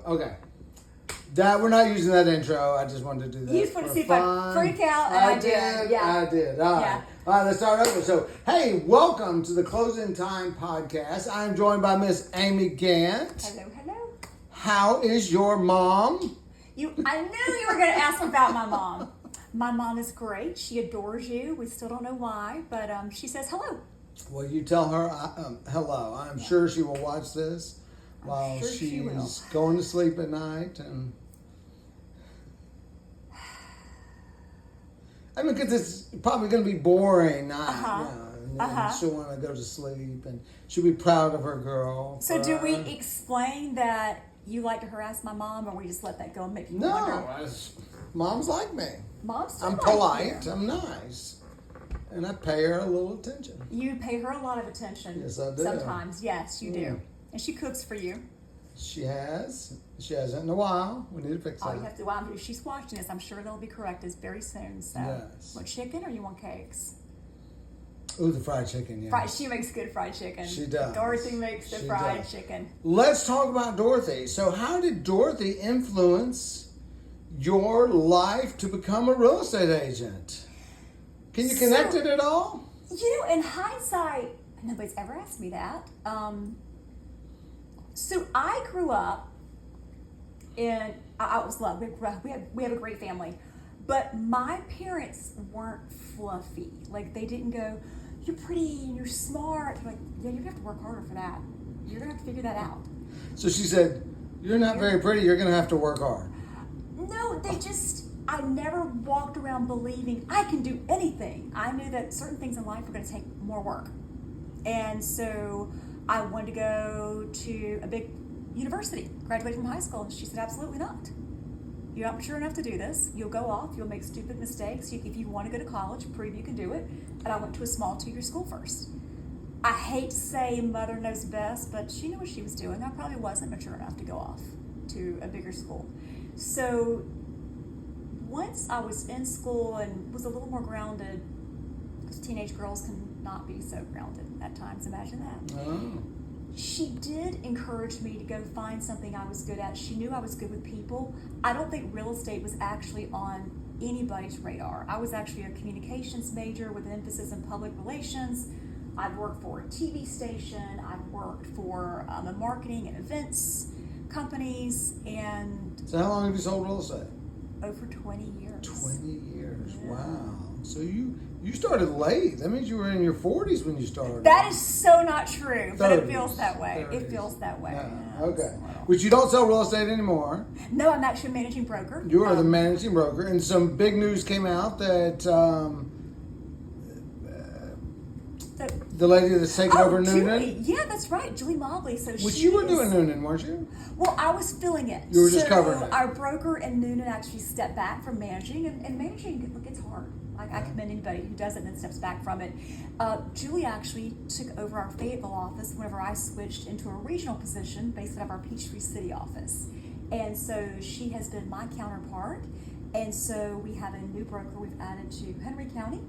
Okay. That we're not using that intro. I just wanted to do that. You just want to see if I freak out, and I did. Yeah. I did. All right. Yeah. All right, let's start over. So, hey, welcome to the Closing Time podcast. I'm joined by Miss Amy Gant. Hello, hello. How is your mom? I knew you were going to ask about my mom. My mom is great. She adores you. We still don't know why, but she says hello. Well, you tell her hello. I'm sure she will watch this while sure she will. she's going to sleep at night. And I mean, because it's probably going to be boring night. And then she'll want to go to sleep, and she'll be proud of her girl. So do we explain that you like to harass my mom, or we just let that go and make you wonder? No, moms like me. Moms still I'm like polite. you. I'm nice. And I pay her a little attention. You pay her a lot of attention. Yes, I do. Sometimes, yes, you do. And she cooks for you. She has. She hasn't in a while. We need to fix that. All you have to do, if she's watching this, I'm sure they'll be corrected very soon. So, Yes. Want chicken or you want cakes? Ooh, the fried chicken, yeah. She makes good fried chicken. She does. Dorothy makes the She fried does. chicken. Let's talk about Dorothy. So how did Dorothy influence your life to become a real estate agent? Can you connect it at all? You know, in hindsight, nobody's ever asked me that. So I grew up in, I was loved. We have a great family. But my parents weren't fluffy. Like, they didn't go, you're pretty and you're smart. Like, yeah, you're going to have to work harder for that. You're going to have to figure that out. So she said, you're not very pretty. You're going to have to work hard. No, I never walked around believing I can do anything. I knew that certain things in life were going to take more work. And so I wanted to go to a big university, graduate from high school. And she said, absolutely not. You're not mature enough to do this. You'll go off. You'll make stupid mistakes. If you want to go to college, prove you can do it. And I went to a small 2-year school first. I hate to say mother knows best, but she knew what she was doing. I probably wasn't mature enough to go off to a bigger school. So once I was in school and was a little more grounded, because teenage girls can not be so grounded at times, imagine that. Oh. She did encourage me to go find something I was good at. She knew I was good with people. I don't think real estate was actually on anybody's radar. I was actually a communications major with an emphasis in public relations. I've worked for a TV station. I've worked for a marketing and events companies. And So how long have you sold real estate? over 20 years. 20 years. Yeah. Wow. So you started late. That means you were in your 40s when you started. That is so not true, but it 30s, feels that way. 30s. It feels that way. Yeah. Okay. Which you don't sell real estate anymore. No, I'm actually a managing broker. You are the managing broker, and some big news came out that the lady that's taking over Noonan. Julie. Yeah, that's right, Julie Mobley. So Which you were doing Noonan, weren't you? Well, I was filling it. You were just covering it. Our broker in Noonan actually stepped back from managing, and managing, look, it's hard. I commend anybody who does it and then steps back from it. Julie actually took over our Fayetteville office whenever I switched into a regional position based out of our Peachtree City office. And so she has been my counterpart. And so we have a new broker we've added to Henry County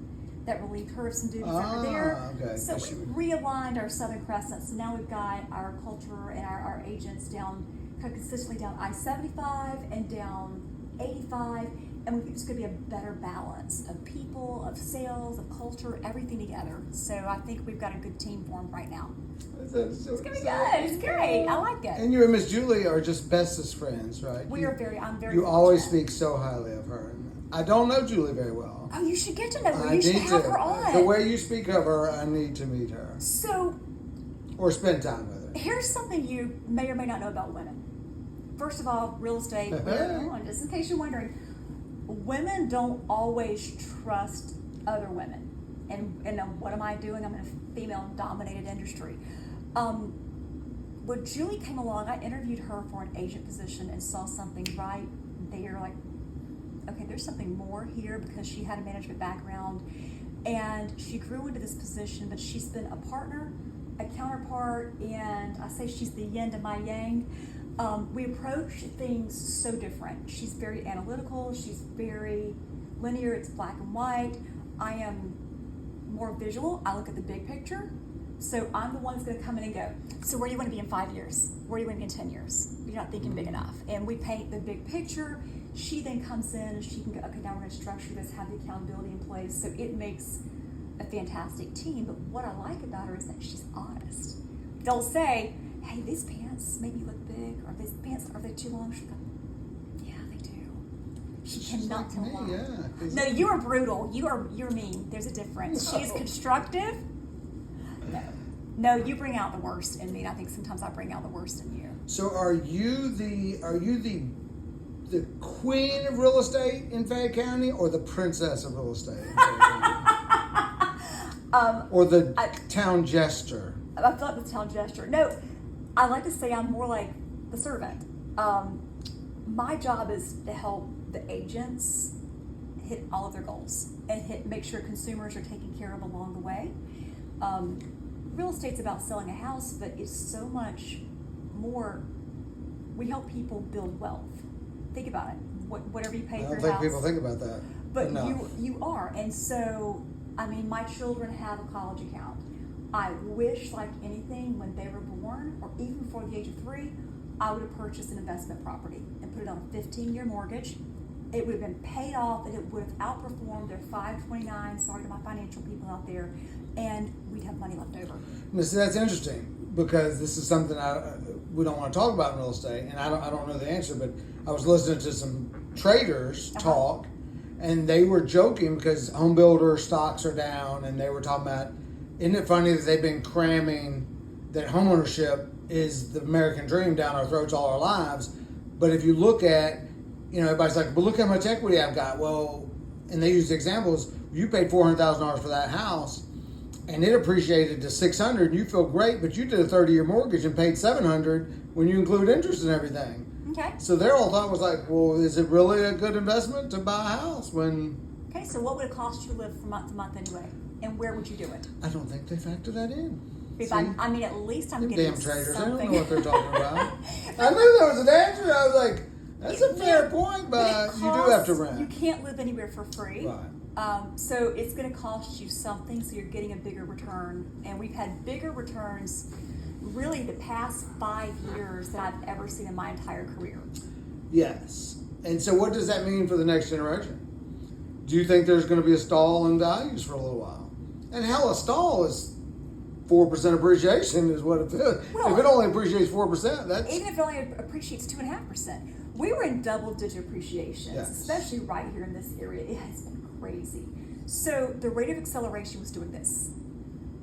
that relieved her of some duties over there. Okay. So we realigned our Southern Crescent. So now we've got our culture and our agents down kind of consistently down I-75 and down 85. And we think it's going to be a better balance of people, of sales, of culture, everything together. So I think we've got a good team formed right now. It's going to be good. It's great. I like it. And you and Miss Julie are just bestest friends, right? I'm very You always fortunate. speak so highly of her. I don't know Julie very well. Oh, you should get to know her. I You should need have to. her on. The way you speak of her, I need to meet her. So Or spend time with her. here's something you may or may not know about women. First of all, real estate, just in case you're wondering, women don't always trust other women. And what am I doing? I'm in a female-dominated industry. When Julie came along, I interviewed her for an agent position and saw something right there, like, okay, there's something more here, because she had a management background and she grew into this position, but she's been a partner, a counterpart, and I say she's the yin to my yang. We approach things so different. She's very analytical. She's very linear. It's black and white. I am more visual. I look at the big picture. So I'm the one that's going to come in and go, so where do you want to be in 5 years? Where do you want to be in 10 years? You're not thinking big enough. And we paint the big picture. She then comes in and she can go, okay, now we're going to structure this, have the accountability in place. So it makes a fantastic team. But what I like about her is that she's honest. They'll say, hey, these pants make me look big, or these pants, are they too long? She'll go, yeah, they do. She cannot tell a lie. Yeah, no, you are brutal. You're mean. There's a difference. No. She is constructive. No, you bring out the worst in me, and I think sometimes I bring out the worst in you. So are you the queen of real estate in Fayette County, or the princess of real estate in Fayette County? Or the town jester? I feel like the town gesture. No, I like to say I'm more like the servant. My job is to help the agents hit all of their goals and make sure consumers are taken care of along the way. Real estate's about selling a house, but it's so much more. We help people build wealth. Think about it. Whatever you pay I for don't your think house. people think about that. But enough. you are. And so, I mean, my children have a college account. I wish, like anything, when they were born, or even before the age of 3, I would have purchased an investment property and put it on a 15-year mortgage. It would have been paid off, and it would have outperformed their 529, sorry to my financial people out there, and we'd have money left over. Now, see, that's interesting, because this is something we don't want to talk about in real estate, and I don't know the answer, but I was listening to some traders talk, and they were joking because home builder stocks are down, and they were talking about, isn't it funny that they've been cramming that homeownership is the American dream down our throats all our lives, but if you look at, everybody's like, but look how much equity I've got. Well, and they use the examples, you paid $400,000 for that house, and it appreciated to $600, and you feel great, but you did a 30-year mortgage and paid $700 when you include interest and everything. Okay. So their whole thought was like, well, is it really a good investment to buy a house when... Okay, so what would it cost you to live from month to month anyway? And where would you do it? I don't think they factor that in. If I mean, at least I'm Them getting damn traders, something. I don't know what they're talking about. I knew there was an answer. I was like, that's a fair point, but you do have to rent. You can't live anywhere for free. Right. So it's going to cost you something, so you're getting a bigger return. And we've had bigger returns really the past 5 years that I've ever seen in my entire career. Yes. And so what does that mean for the next generation? Do you think there's going to be a stall in values for a little while? And hell, a stall is 4% appreciation is what it is. Well, if it only appreciates 4%, that's... Even if it only appreciates 2.5%. We were in double-digit appreciations, Yes. especially right here in this area. It has been crazy. So the rate of acceleration was doing this.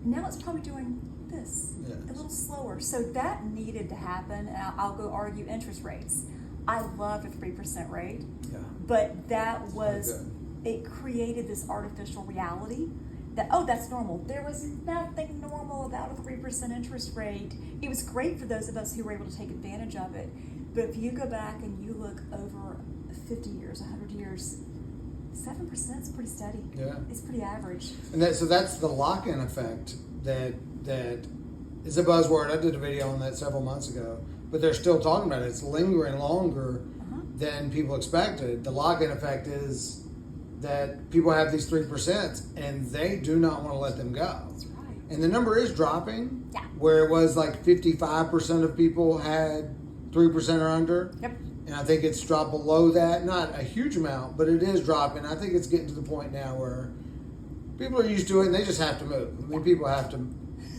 Now it's probably doing this, Yes. a little slower. So that needed to happen. And I'll go argue interest rates. I love a 3% rate, Yeah. but that was, good. it created this artificial reality that, oh, that's normal. There was nothing normal about a 3% interest rate. It was great for those of us who were able to take advantage of it. But if you go back and you look over 50 years, 100 years, 7% is pretty steady. Yeah. It's pretty average. And so that's the lock-in effect that is a buzzword. I did a video on that several months ago, but they're still talking about it. It's lingering longer than people expected. The lock-in effect is that people have these 3% and they do not want to let them go. That's right. And the number is dropping. Yeah. Where it was like 55% of people had 3% or under. Yep. And I think it's dropped below that. Not a huge amount, but it is dropping. I think it's getting to the point now where people are used to it and they just have to move. I mean, people have to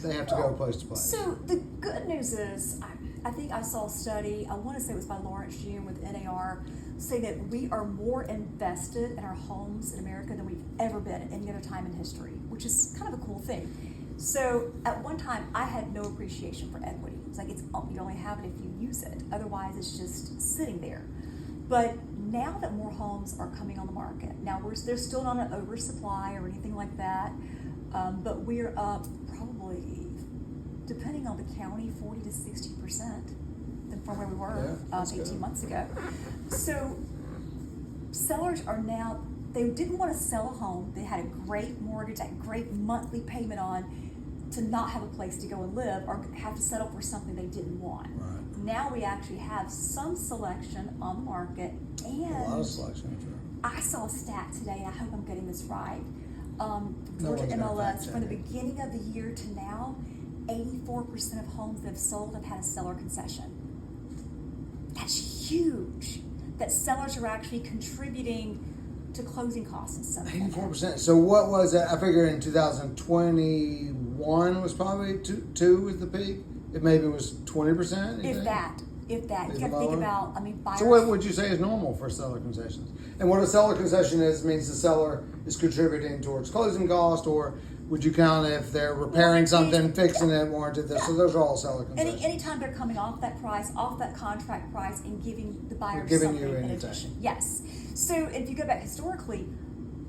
go place to place. So the good news is, I think I saw a study, I want to say it was by Lawrence June with NAR, say that we are more invested in our homes in America than we've ever been at any other time in history, which is kind of a cool thing. So at one time, I had no appreciation for equity. It's like you only have it if you use it. Otherwise, it's just sitting there. But now that more homes are coming on the market, now there's still not an oversupply or anything like that, but we're up probably, depending on the county, 40 to 60% than from where we were 18 months ago. So sellers are now, they didn't want to sell a home. They had a great mortgage, a great monthly payment on, to not have a place to go and live or have to settle for something they didn't want. Right. Now we actually have some selection on the market, and A lot of selection. I saw a stat today, and I hope I'm getting this right. No Georgia one's gonna fact MLS, check from the it. beginning of the year to now, 84% of homes that have sold have had a seller concession. That's huge. That sellers are actually contributing to closing costs and stuff. 84%. So what was that? I figure in 2021 was probably two was the peak. It maybe was 20%. If that. You got to think about, buyers. So what would you say is normal for seller concessions? And what a seller concession is means the seller is contributing towards closing cost, or would you count if they're repairing something, fixing it, warranted this? So those are all seller concessions. Anytime they're coming off that price, off that contract price, and giving the buyer giving something you in anything. addition. Yes. So if you go back historically,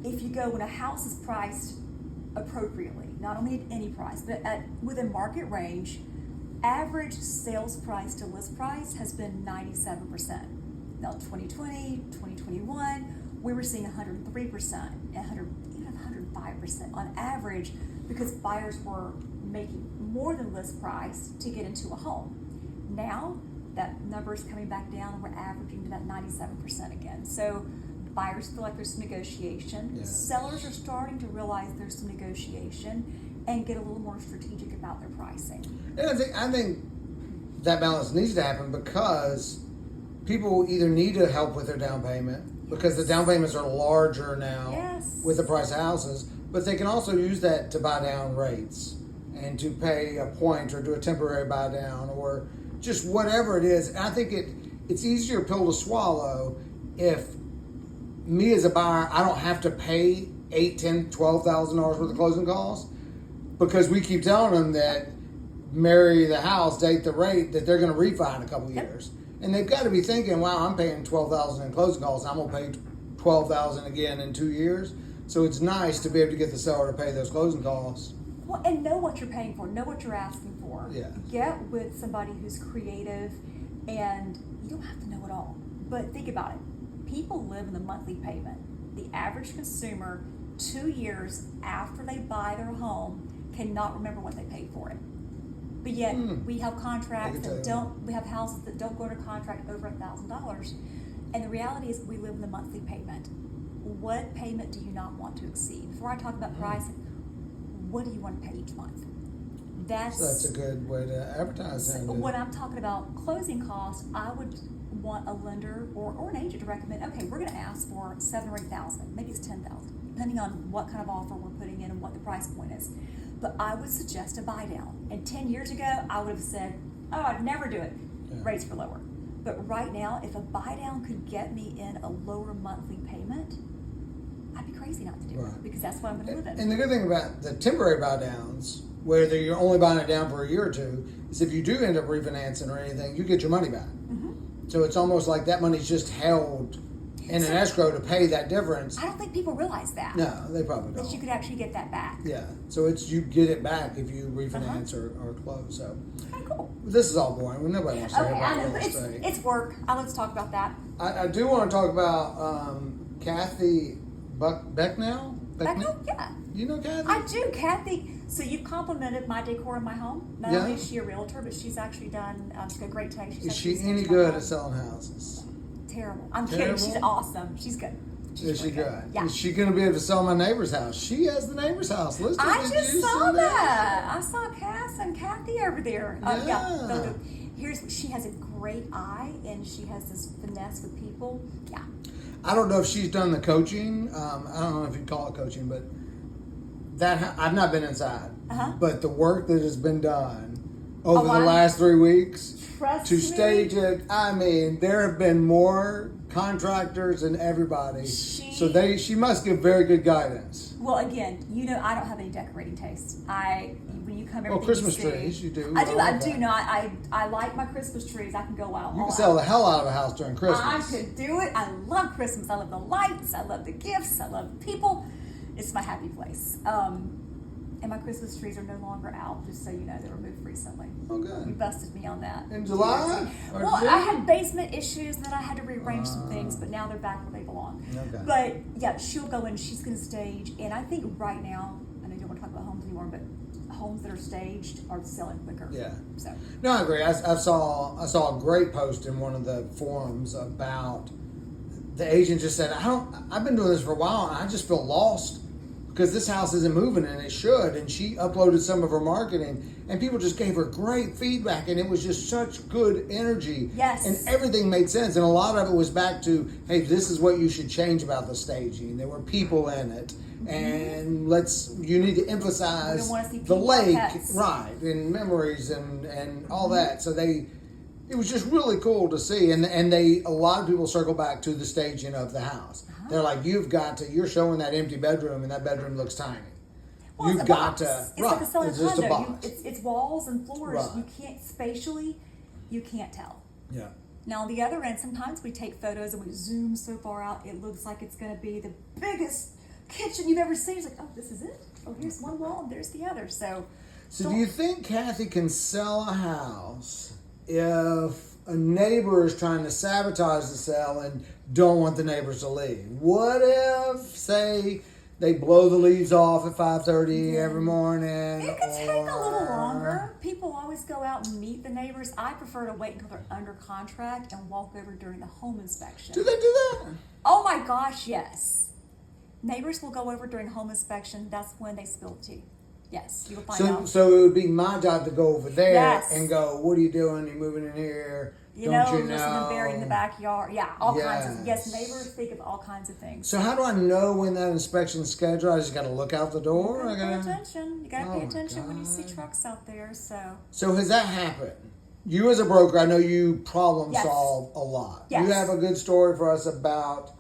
if you go when a house is priced appropriately, not only at any price, but within market range, average sales price to list price has been 97%. Now 2020, 2021, we were seeing 103%, even 105% on average, because buyers were making more than list price to get into a home. Now that number is coming back down, and we're averaging to that 97% again. So buyers feel like there's some negotiation. Yeah. Sellers are starting to realize there's some negotiation and get a little more strategic about their pricing. And I think that balance needs to happen because people either need to help with their down payment because the down payments are larger now with the price of houses, but they can also use that to buy down rates and to pay a point or do a temporary buy down or just whatever it is. And I think it's easier pill to swallow if me as a buyer, I don't have to pay $8,000, $10,000, $12,000 worth of closing costs because we keep telling them that marry the house, date the rate, that they're going to refi in a couple years. And they've got to be thinking, wow, I'm paying $12,000 in closing costs. I'm going to pay $12,000 again in 2 years. So it's nice to be able to get the seller to pay those closing costs. Well, and know what you're paying for. Know what you're asking for. Yeah. Get with somebody who's creative, and you don't have to know it all. But think about it. People live in the monthly payment. The average consumer, 2 years after they buy their home, cannot remember what they paid for it. But yet we have contracts we have houses that don't go to contract over $1,000. And the reality is we live in the monthly payment. What payment do you not want to exceed? Before I talk about pricing, what do you want to pay each month? That's a good way to advertise that. When I'm talking about closing costs, I would want a lender or an agent to recommend, okay, we're going to ask for $7,000 or $8,000, maybe it's $10,000, depending on what kind of offer we're putting in and what the price point is. But I would suggest a buy down. And 10 years ago, I would have said, oh, I'd never do it. Yeah. Rates were lower. But right now, if a buy down could get me in a lower monthly payment, I'd be crazy not to do it because that's what I'm going to live in. And the good thing about the temporary buy downs, whether you're only buying it down for a year or two, is if you do end up refinancing or anything, you get your money back. Mm-hmm. So it's almost like that money's just held in an escrow to pay that difference. I don't think people realize that. No, they probably don't. That you could actually get that back. Yeah, so you get it back if you refinance or close. So okay, cool. This is all boring. Nobody wants to hear about real estate. It's work. Let's talk about that. I do want to talk about Kathy Becknell. Becknell, yeah. You know Kathy? I do, Kathy. So you've complimented my decor in my home. Not only is she a realtor, but she's actually done. She's got a great taste. Is she any good at selling houses? Terrible. I'm kidding. She's awesome. She's good. Is she good? Yeah. Is she going to be able to sell my neighbor's house? She has the neighbor's house listed. I just saw that. I saw Cass and Kathy over there. Yeah. She has a great eye, and she has this finesse with people. Yeah. I don't know if she's done the coaching. I don't know if you'd call it coaching, but I've not been inside. But the work that has been done over the last 3 weeks to stage it, I mean, there have been more contractors and everybody. So she must give very good guidance. Well, again, I don't have any decorating taste. When you come everything Christmas you see, trees, you do. I do. No, I like my Christmas trees. I can go out. You can sell the hell out of a house during Christmas. I could do it. I love Christmas. I love the lights. I love the gifts. I love the people. It's my happy place. And my Christmas trees are no longer out, just so you know. They were moved recently. Oh, good. You busted me on that. In July? Well, I had basement issues, and then I had to rearrange some things, but now they're back where they belong. Okay. But, yeah, she'll go in, she's going to stage, and I think right now, I know you don't want to talk about homes anymore, but homes that are staged are selling quicker. Yeah. So. No, I agree. I saw a great post in one of the forums about the agent just said, I've been doing this for a while, and I just feel lost because this house isn't moving and it should. And she uploaded some of her marketing, and people just gave her great feedback, and it was just such good energy. Yes. And everything made sense. And a lot of it was back to, hey, this is what you should change about the staging. There were people in it. And you need to emphasize the people lake, pets. right, and memories and all that. So it was just really cool to see. And a lot of people circle back to the staging of the house. They're like, you're showing that empty bedroom, and that bedroom looks tiny. Well, You've it's a got box. to, It's like a selling it's just a condo. box. It's walls and floors. Right. You can't spatially, you can't tell. Yeah. Now on the other end, sometimes we take photos and we zoom so far out, it looks like it's going to be the biggest kitchen you've ever seen. It's like, oh, this is it. Oh, here's one wall and there's the other. So do you think Kathy can sell a house if a neighbor is trying to sabotage the sale and don't want the neighbors to leave? What if, say, they blow the leaves off at 5:30 every morning? it could take a little longer. People always go out and meet the neighbors. I prefer to wait until they're under contract and walk over during the home inspection. Do they do that? Oh my gosh, yes. Neighbors will go over during home inspection. That's when they spill the tea. Yes, you will find out. So it would be my job to go over there Yes. and go, what are you doing? You're moving in here. You Don't know, you there's something buried in the backyard. Yeah, all kinds of. Yes, Yes. neighbors think of all kinds of things. So how do I know when that inspection's scheduled? I just got to look out the door? You I gotta gotta... pay attention. You gotta Oh pay my attention when you see God. trucks out there. So has that happened? You as a broker, I know you problem Yes. solve a lot. Yes. You have a good story for us about,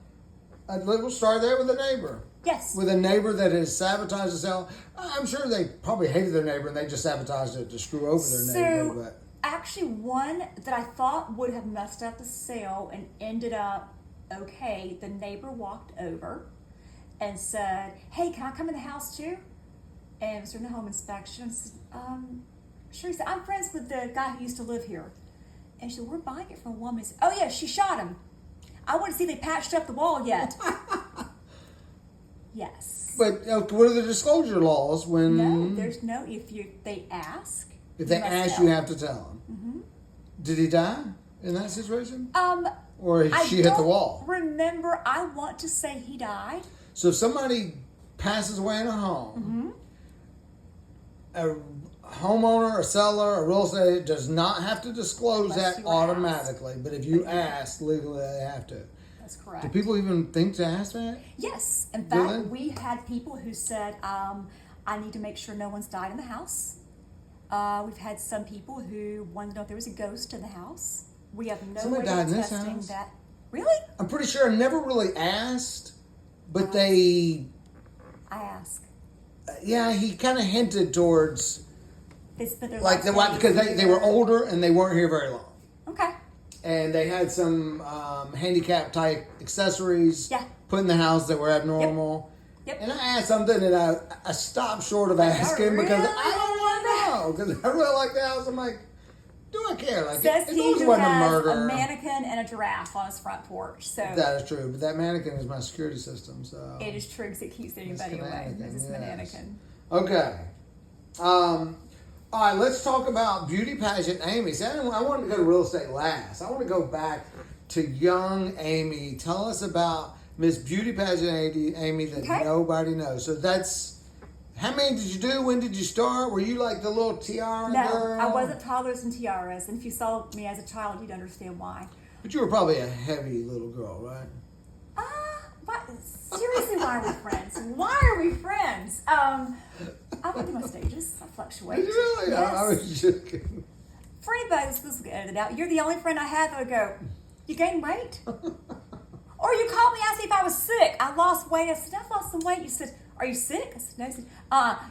we'll start there with a neighbor. yes. With a neighbor that has sabotaged the sale. I'm sure they probably hated their neighbor and they just sabotaged it to screw over their neighbor. But Actually, one that I thought would have messed up the sale and ended up okay. The neighbor walked over and said, "Hey, can I come in the house too?" And it was during the home inspection. I said, sure. He said, "I'm friends with the guy who used to live here." And she said, "We're buying it from a woman." He said, "Oh yeah, she shot him. I want to see if they patched up the wall yet." Yes. But what are the disclosure laws when No, there's no. They ask. if they must ask tell. you have to tell them? Mm-hmm. Did he die in that situation? Or I she hit the don't wall? remember. I want to say he died. So if somebody passes away in a home, a homeowner, a seller, a real estate agent does not have to disclose Unless that you automatically. But if you ask, legally they have to. That's correct. Do people even think to ask that? Yes. In Do fact, they? we had people who said, "I need to make sure no one's died in the house." We've had some people who wanted to know if there was a ghost in the house. We have no Somebody way died of in this testing house? that. Really? I'm pretty sure I never really asked, but they, I ask. yeah, he kind of hinted towards, They spent their like, life because they were older and they weren't here very long. Okay. And they had some handicap type accessories Yeah. put in the house that were abnormal. Yep. And I asked something and I stopped short of asking because really I don't want to know. Because I really like the house. I'm like, do I care? Like, Says it he always who wasn't a has murder. a mannequin and a giraffe on his front porch. So That is true. But that mannequin is my security system. So it is true because it keeps anybody away. mannequin, It's a yes. mannequin. Okay. All right, let's talk about beauty pageant Amy. See, I wanted to go to real estate last. I want to go back to young Amy. Tell us about Miss Beauty Pageant Amy that Okay. nobody knows. So how many did you do? When did you start? Were you like the little tiara No, girl? I wasn't toddlers and tiaras. And if you saw me as a child, you'd understand why. But you were probably a heavy little girl, right? But seriously, why are we friends? Why are we friends? I went through my stages. I fluctuate. Did you really? Yes. I was just kidding. For anybody that's supposed to get edited out, you're the only friend I had that would go, "You gained weight?" Or you called me, asked me if I was sick. I lost weight. I said, "I've lost some weight." You said, "Are you sick?" I said, "No." You said,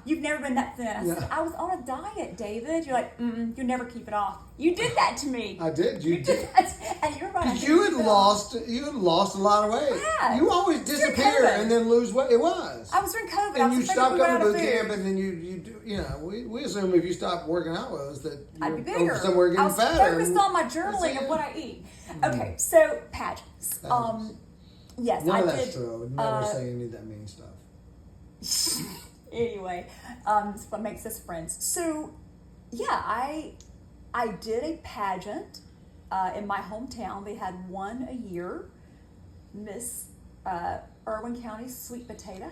"You've never been that thin." I said, Yeah. "I was on a diet, David." You're like, "You'll never keep it off." You did that to me. I did. You did that. And you're right. I Because didn't you had keep it off. lost a lot of weight. I had. You always During disappear COVID. and then lose weight. It was. I was during COVID. I And was you afraid stopped we were coming out to of boot food. camp, and then we assume if you stopped working out with us that I'd be you're bigger. over somewhere getting I was fatter. focused on my That's journaling it. of what I eat. Okay, so pageants. Yes, None I of did. that's true. I would never say any of that mean stuff. Anyway, it's what makes us friends. So, yeah, I did a pageant in my hometown. They had one a year, Miss Irwin County Sweet Potato.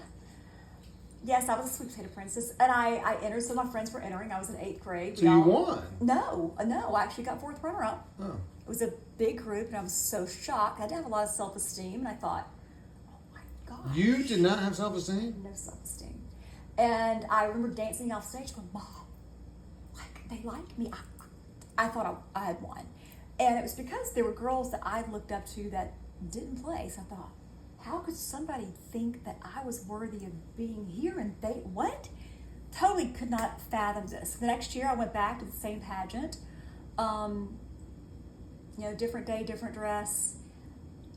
Yes, I was a sweet potato princess, and I entered. So my friends were entering. I was in 8th grade. So you won? No, I actually got 4th runner-up. Oh. It was a big group, and I was so shocked. I didn't have a lot of self-esteem, and I thought, oh my gosh. You did not have self-esteem? No self-esteem. And I remember dancing off stage going, Mom, like, they like me. I thought I had won. And it was because there were girls that I looked up to that didn't play. So I thought, how could somebody think that I was worthy of being here and they what? Totally could not fathom this. The next year I went back to the same pageant. Different day, different dress.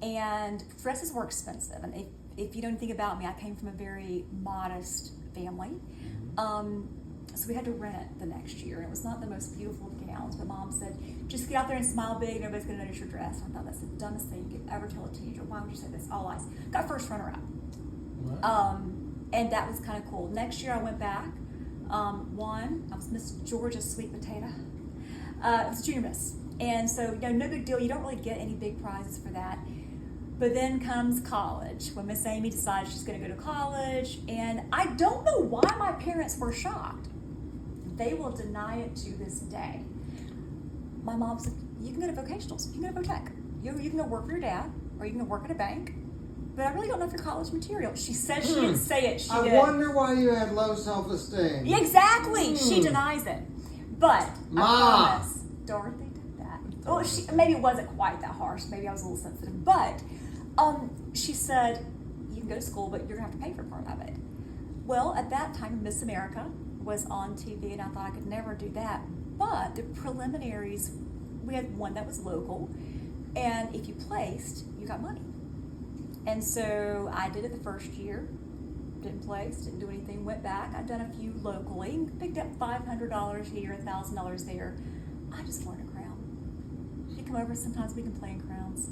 And dresses were expensive. And if you don't think about me, I came from a very modest family. So we had to rent it the next year. And it was not the most beautiful of gowns, but Mom said, just get out there and smile big and everybody's going to notice your dress. And I thought, that's the dumbest thing you could ever tell a teenager. Why would you say this? All lies. Got 1st runner-up. Wow. And that was kind of cool. Next year I went back, won. I was Miss Georgia Sweet Potato. It was Junior Miss. And so, no big deal. You don't really get any big prizes for that. But then comes college, when Miss Amy decides she's going to go to college. And I don't know why my parents were shocked. They will deny it to this day. My mom said, you can go to vocationals, you can go to VoTech. You can go work for your dad, or you can go work at a bank. But I really don't know if you're college material. She said she didn't say it. She did. I wonder why you had low self-esteem. Exactly. She denies it. But Ma. I promise, Dorothy did that. Well, maybe it wasn't quite that harsh. Maybe I was a little sensitive. But she said, you can go to school, but you're going to have to pay for part of it. Well, at that time, Miss America was on TV, and I thought I could never do that. But the preliminaries, we had one that was local, and if you placed, you got money. And so I did it the first year, didn't place, didn't do anything, went back. I've done a few locally, picked up $500 here, $1,000 there. I just wanted a crown. You come over, sometimes we can play in crowns.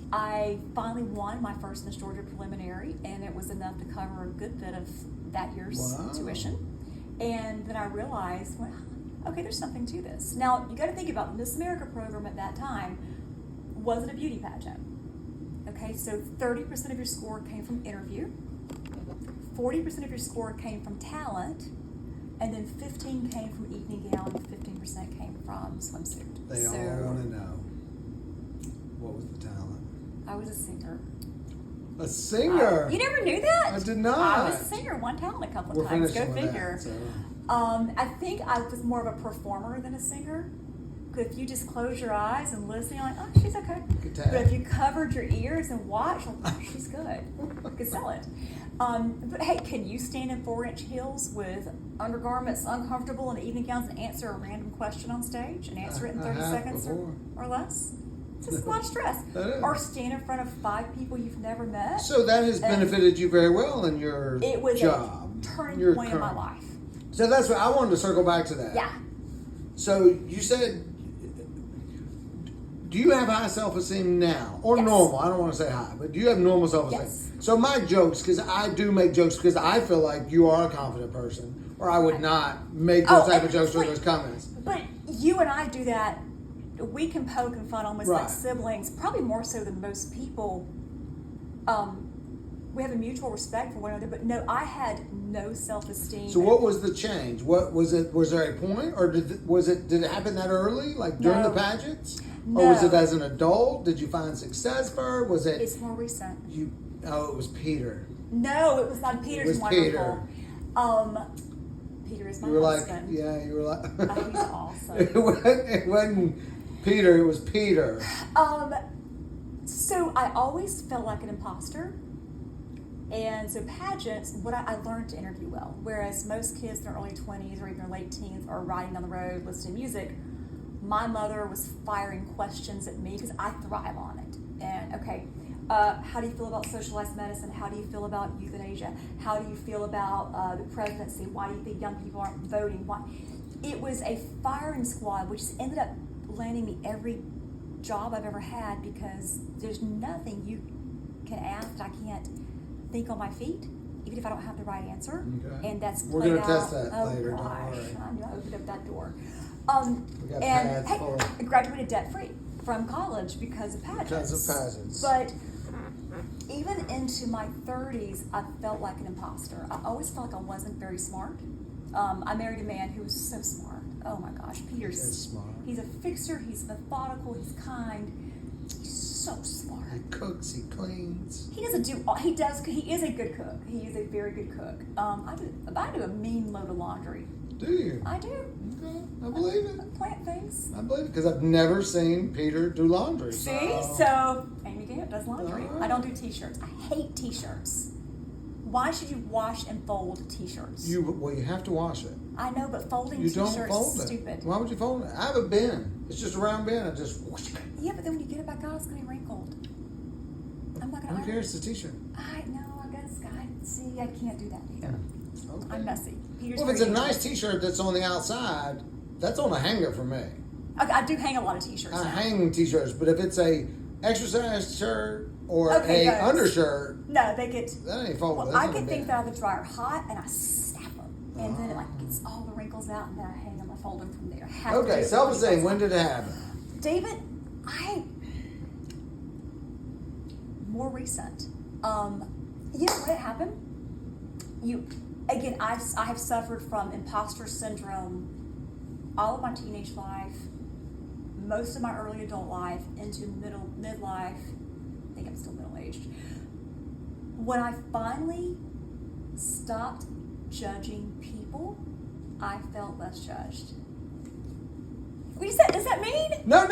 I finally won my first Miss Georgia preliminary, and it was enough to cover a good bit of that year's tuition. And then I realized, well, okay, there's something to this. Now, you got to think about the Miss America program at that time wasn't a beauty pageant. Okay, so 30% of your score came from interview, 40% of your score came from talent, and then 15 came from evening gown, 15% came from swimsuit. They all want to know, what was the talent? I was a singer. A singer? You never knew that? I did not. I was a singer, won talent a couple of times. Go figure. That, so. I think I was more of a performer than a singer. Because if you just close your eyes and listen, you're like, oh, she's okay. But if you covered your ears and watched, oh, she's good. You could sell it. But hey, can you stand in 4-inch heels with undergarments uncomfortable and evening gowns and answer a random question on stage and answer it in 30 seconds or less? It's just a lot of stress. Or stand in front of 5 people you've never met. So that has benefited you very well in your job. It was a turning point in my life. So that's what I wanted to circle back to that. Yeah. So you said, do you have high self-esteem now? Or normal? I don't want to say high, but do you have normal self-esteem? Yes. So my jokes, because I do make jokes because I feel like you are a confident person, or I would not make those type of jokes or those comments. But you and I do that. We can poke and fun almost like siblings, probably more so than most people. We have a mutual respect for one another, but no, I had no self-esteem. So what was the change? What was it? Was there a point, or did it happen that early, like during the pageants? No. Or was it as an adult? Did you find success for it? Was it? It's more recent. It was Peter. No, it was not. Peter's wonderful. Peter. Peter is my Like, husband. yeah, you were like. He's awesome. It wasn't Peter. It was Peter. So I always felt like an imposter. And so pageants, I learned to interview well. Whereas most kids in their early 20s or even their late teens are riding down the road listening to music, my mother was firing questions at me because I thrive on it. And okay, how do you feel about socialized medicine? How do you feel about euthanasia? How do you feel about the presidency? Why do you think young people aren't voting? Why? It was a firing squad, which ended up landing me every job I've ever had because there's nothing you can ask that I can't think on my feet, even if I don't have the right answer. Okay. And that's we're going to test that later. Gosh, don't worry. I knew I opened up that door. And I graduated debt free from college because of pageants. Because of pageants. But even into my 30s, I felt like an imposter. I always felt like I wasn't very smart. I married a man who was so smart. Oh my gosh, Peter's smart. He's a fixer. He's methodical. He's kind. He's so smart. He cooks. He cleans. He doesn't do. He does. He is a good cook. He is a very good cook. I do a mean load of laundry. Do you? I do. Okay, I believe it. I plant things. I believe it because I've never seen Peter do laundry. See, so Amy Gant does laundry. All right. I don't do t-shirts. I hate t-shirts. Why should you wash and fold t-shirts? You have to wash it. I know, but folding You t-shirts don't fold is it. stupid. Why would you fold it? I have a bin. It's just a round bin. I just whoosh. Yeah, but then when you get it back out, it's gonna be wrinkled. I'm not gonna. Who iron cares? It's a t-shirt. I know. I guess. See, I can't do that either. Okay. I'm messy. Peter's Well, if it's a very nice t-shirt that's on the outside, that's on a hanger for me. I do hang a lot of t-shirts. I now. hang t-shirts, but if it's a exercise shirt or Okay, a good. undershirt, No, they get. that ain't folded. Well, That's I on get the things bin. out of the dryer hot, and I snap them, and then it like gets all the wrinkles out, and then I hang them. I fold them from there. Have to do Okay, it self-esteem. when When did it happen? David, more recent. You know what happened? I have suffered from imposter syndrome all of my teenage life, most of my early adult life, into midlife. I think I'm still middle-aged. When I finally stopped judging people, I felt less judged. Does that mean? No.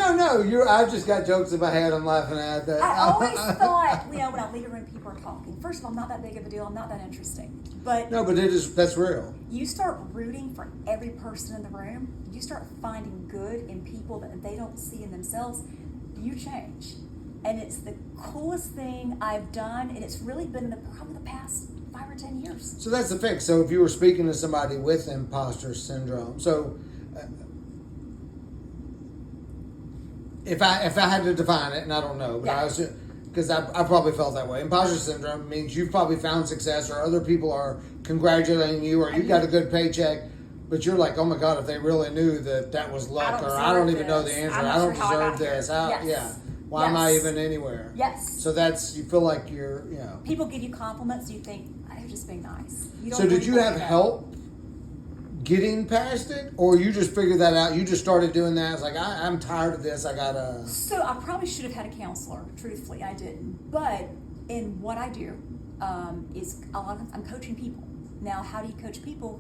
I've just got jokes in my head. I'm laughing at that. I always thought, when I leave a room, people are talking. First of all, I'm not that big of a deal. I'm not that interesting. But No, but that's real. you start rooting for every person in the room. You start finding good in people that they don't see in themselves. You change. And it's the coolest thing I've done. And it's really been probably the past 5 or 10 years. So that's the fix. So if you were speaking to somebody with imposter syndrome, so if I had to define it, and I don't know, but Yeah. I was because I probably felt that way. Imposter syndrome means you've probably found success, or other people are congratulating you, or you got a good paycheck, but you're like, oh my God, if they really knew that was luck, or I don't even know the answer, I don't deserve this. Why am I even anywhere? Yes. So you feel like you're, People give you compliments, you think, they're just being nice. So did you have help getting past it, or you just figured that out? You just started doing that. It's like, I'm tired of this. I gotta. So I probably should have had a counselor. Truthfully, I didn't. But in what I do, is a lot of times I'm coaching people. Now, how do you coach people?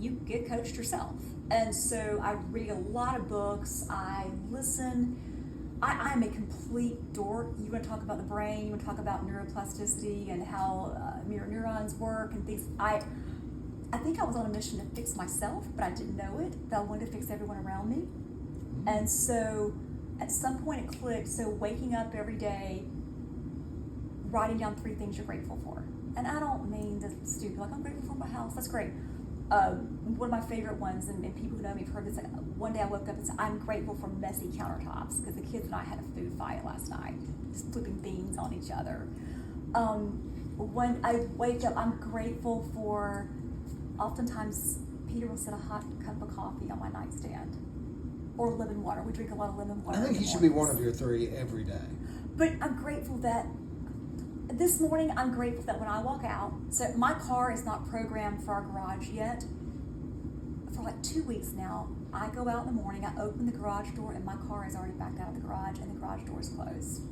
You get coached yourself. And so I read a lot of books. I listen. I'm a complete dork. You want to talk about the brain? You want to talk about neuroplasticity and how mirror neurons work and things? I think I was on a mission to fix myself, but I didn't know it, that I wanted to fix everyone around me. And so at some point it clicked. So waking up every day, writing down 3 things you're grateful for. And I don't mean the stupid, like, I'm grateful for my house. That's great. One of my favorite ones, and people who know me have heard this, one day I woke up and said, I'm grateful for messy countertops, because the kids and I had a food fight last night, just flipping beans on each other. When I wake up, I'm grateful for, oftentimes Peter will set a hot cup of coffee on my nightstand, or lemon water. We drink a lot of lemon water. I think he should be one of your 3 every day. But I'm grateful that this morning, I'm grateful that when I walk out, so my car is not programmed for our garage yet. For like 2 weeks now, I go out in the morning, I open the garage door, and my car is already backed out of the garage, and the garage door is closed.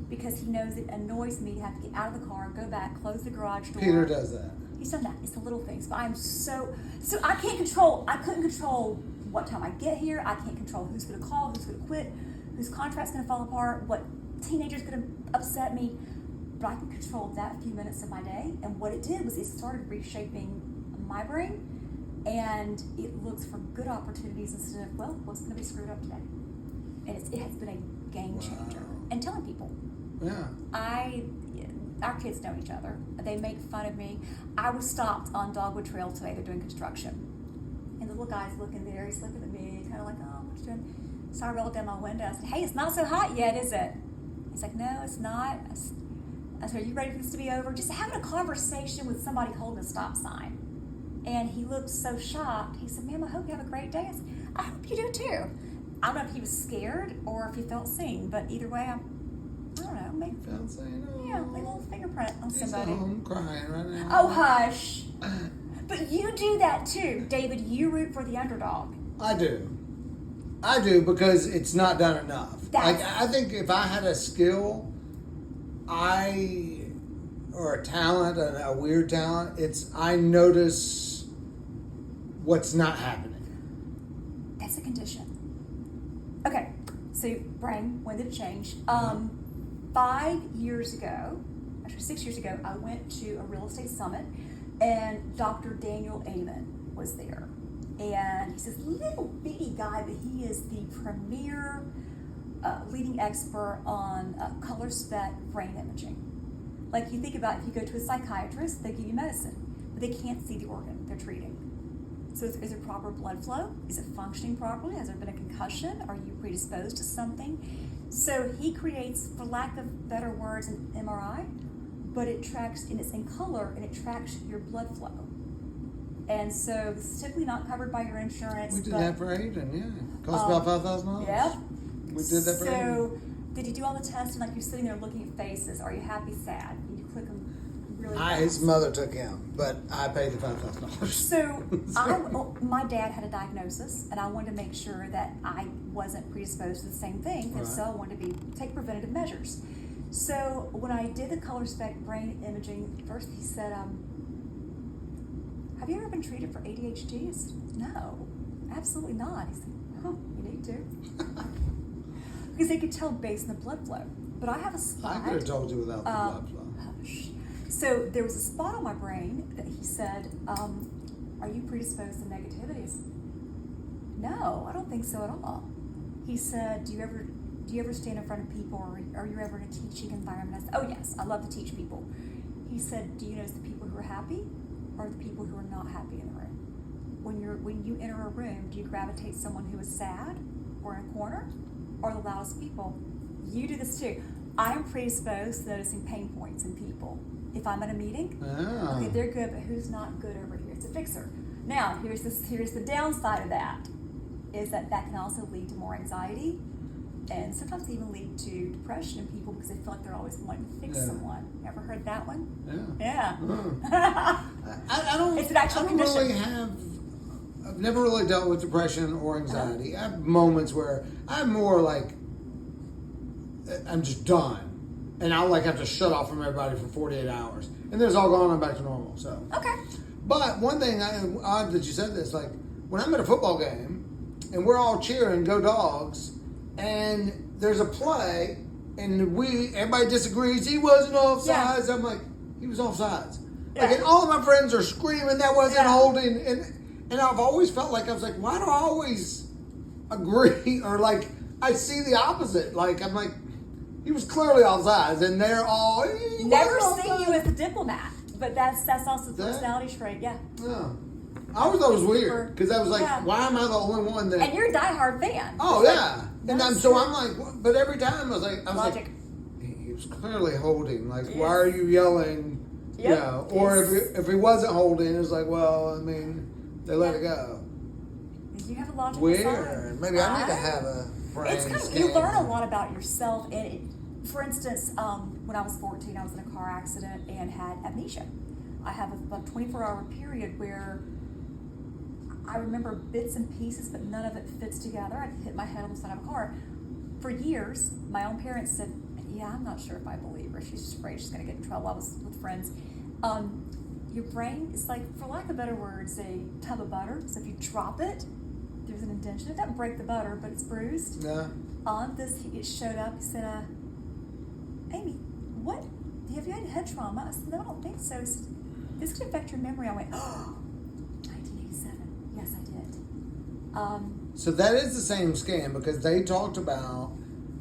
Because he knows it annoys me to have to get out of the car, go back, close the garage door. Peter does that. He's done that. It's the little things. But I'm so I couldn't control what time I get here. I can't control who's going to call, who's going to quit, whose contract's going to fall apart, what teenager's going to upset me. But I can control that few minutes of my day. And what it did was it started reshaping my brain, and it looks for good opportunities instead of, well, what's going to be screwed up today? And it has been a game changer. And telling people. Yeah. Our kids know each other. They make fun of me. I was stopped on Dogwood Trail today. They're doing construction. And the little guy's looking there. He's looking at me, kind of like, oh, what you doing? So I rolled down my window. I said, hey, it's not so hot yet, is it? He's like, no, it's not. I said, are you ready for this to be over? Just having a conversation with somebody holding a stop sign. And he looked so shocked. He said, ma'am, I hope you have a great day. I said, I hope you do too. I don't know if he was scared or if he felt seen, but either way, I don't know, maybe. Felt saying, oh. Yeah, like a little fingerprint on He's somebody. at home crying right now. Oh, hush. But you do that too, David. You root for the underdog. I do because it's not done enough. Like, I think if I had a skill, or a talent, a weird talent, I notice what's not happening. That's a condition. Okay, so brain, when did it change? 5 years ago, actually 6 years ago, I went to a real estate summit, and Dr. Daniel Amen was there. And he's this little bitty guy, but he is the premier leading expert on color spec brain imaging. Like, you think about, if you go to a psychiatrist, they give you medicine, but they can't see the organ they're treating. So is there proper blood flow? Is it functioning properly? Has there been a concussion? Are you predisposed to something? So he creates, for lack of better words, an MRI, but it tracks, and it's in color, and it tracks your blood flow. And so this is typically not covered by your insurance. We did that for Aiden, yeah. Cost about $5,000. Yep. We did that for Aiden. So did you do all the tests, and like you're sitting there looking at faces? Are you happy, sad? You click them really fast. His mother took him, but I paid the $5,000. So my dad had a diagnosis, and I wanted to make sure that I wasn't predisposed to the same thing, and so I wanted to take preventative measures. So when I did the color spec brain imaging, first he said, have you ever been treated for ADHD? I said, no, absolutely not. He said, you need to. Because they could tell based on the blood flow. But I have a spot. I could have told you without the blood flow. Hush. So there was a spot on my brain that he said, are you predisposed to negativity? I said, no, I don't think so at all. He said, do you ever stand in front of people, or are you ever in a teaching environment? I said, oh yes, I love to teach people. He said, do you notice the people who are happy or the people who are not happy in the room? When you enter a room, do you gravitate someone who is sad or in a corner, or the loudest people? You do this too. I am predisposed to noticing pain points in people. If I'm at a meeting, okay, they're good, but who's not good over here? It's a fixer. Now, here's the downside of that, is that can also lead to more anxiety, and sometimes even lead to depression in people because they feel like they're always wanting to fix someone. Ever heard that one? Yeah. I don't. It's an actual condition. I've never really dealt with depression or anxiety. I have moments where I'm more like, I'm just done, and I'll have to shut off from everybody for 48 hours, and then it's all gone. I'm back to normal. So okay. But one thing, odd that you said this, like when I'm at a football game and we're all cheering, go Dogs, and there's a play, and everybody disagrees. He wasn't offsides. Yeah. I'm like, he was offsides. Yeah. Like, and all of my friends are screaming that wasn't holding, and I've always felt like I was like, why do I always agree, or like I see the opposite? Like I'm like, he was clearly offsides, and they're all never seen you as a diplomat, but that's also the personality trait. Yeah. Yeah. I always thought it was weird because I was like, why am I the only one that? And you're a diediehard fan. Oh yeah, and I'm like, but every time I was like, he was clearly holding. Like, why are you yelling? Yep. You know, or if he wasn't holding, it was like, well, I mean, they let it go. You have a logical weird. Maybe I need to have a brain scan. You learn a lot about yourself. And for instance, when I was 14, I was in a car accident and had amnesia. I have a 24-hour period where I remember bits and pieces, but none of it fits together. I hit my head on the side of a car. For years, my own parents said, yeah, I'm not sure if I believe her. She's just afraid she's going to get in trouble. I was with friends. Your brain is like, for lack of better words, a tub of butter. So if you drop it, there's an indentation. It doesn't break the butter, but it's bruised. Yeah. On this, it showed up. He said, Amy, what? Have you had head trauma? I said, no, I don't think so. He said, this could affect your memory. I went, oh, 1987. Yes, I did. So that is the same scan because they talked about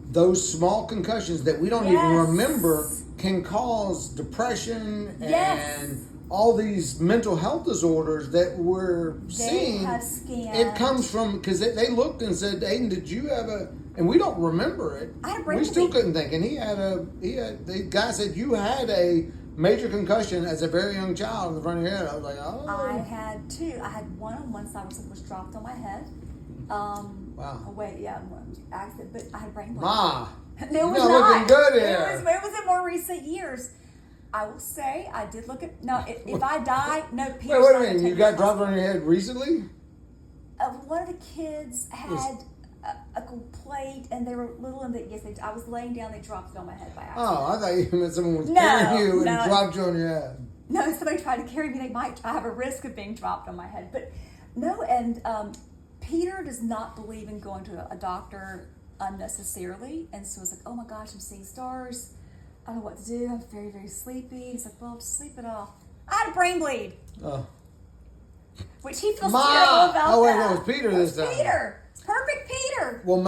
those small concussions that we don't even remember can cause depression and all these mental health disorders that we're seeing. Have scanned. It comes from, because they looked and said, Aiden, did you have and we don't remember it. I had a brain We still couldn't think. And the guy said, you had a major concussion as a very young child in the front of your head. I was like, oh. I had two. I had one on one side, which was dropped on my head. Wow. Accident, but I had brain bleed. It was You're not. not looking good here. It was in more recent years. I will say I did look at if I die, no. Peter's Wait a not gonna minute. take You me got to dropped hospital. on your head recently? One of the kids had a plate, and they were little, and I was laying down. They dropped it on my head by accident. Oh, I thought you meant someone was No, carrying you and no. dropped you on your head. No, if somebody tried to carry me, I have a risk of being dropped on my head. But no, and Peter does not believe in going to a doctor unnecessarily, and so it's like, oh my gosh, I'm seeing stars. I don't know what to do. I'm very, very sleepy. He's like, well, just sleep it off. I had a brain bleed, Oh. which he feels Ma! terrible about. Oh, wait, that. that was Peter It was this time. Peter, perfect Peter. Well,